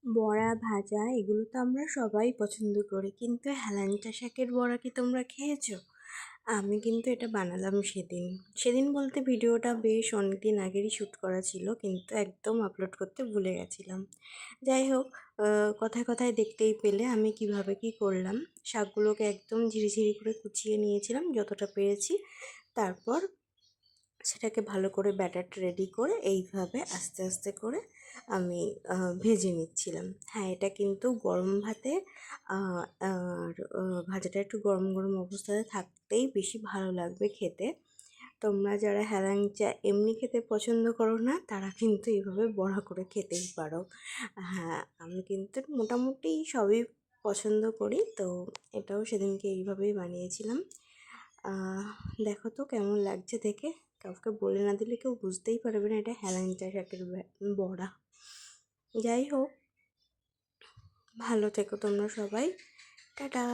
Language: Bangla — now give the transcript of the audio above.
বড়া ভাজা এগুলো তো আমরা সবাই পছন্দ করি, কিন্তু হেলাঞ্চা শাকের বড়া কি তোমরা খেয়েছো? আমি কিন্তু এটা বানালাম সেদিন। সেদিন বলতে ভিডিওটা বেশ অনেক দিন আগেরই শ্যুট করা ছিল, কিন্তু একদম আপলোড করতে ভুলে গেছিলাম। যাই হোক, কথায় কথায় দেখতেই পেলে আমি কিভাবে কি করলাম। শাকগুলোকে একদম ঝিরিঝিরি করে কুচিয়ে নিয়েছিলাম যতটা পেরেছি। তারপর সেটাকে ভালো করে ব্যাটারটা রেডি করে এইভাবে আস্তে আস্তে করে আমি ভেজে নিচ্ছিলাম। হ্যাঁ, এটা কিন্তু গরম ভাতে আর ভাজাটা একটু গরম গরম অবস্থায় থাকতেই বেশি ভালো লাগবে খেতে। তোমরা যারা হেলাঞ্চা এমনি খেতে পছন্দ করো না, তারা কিন্তু এইভাবে বড়া করে খেতেই পারো। হ্যাঁ, আমি কিন্তু মোটামুটি সবই পছন্দ করি, তো এটাও সেদিনকে এইভাবেই বানিয়েছিলাম। দেখো তো কেমন লাগছে দেখে। কাউকে বলে না দিলে কেউ বুঝতেই পারবে না এটা হেলাঞ্চা শাকের বড়া। যাই হোক, ভালো থেকো তোমরা সবাই। টাটা।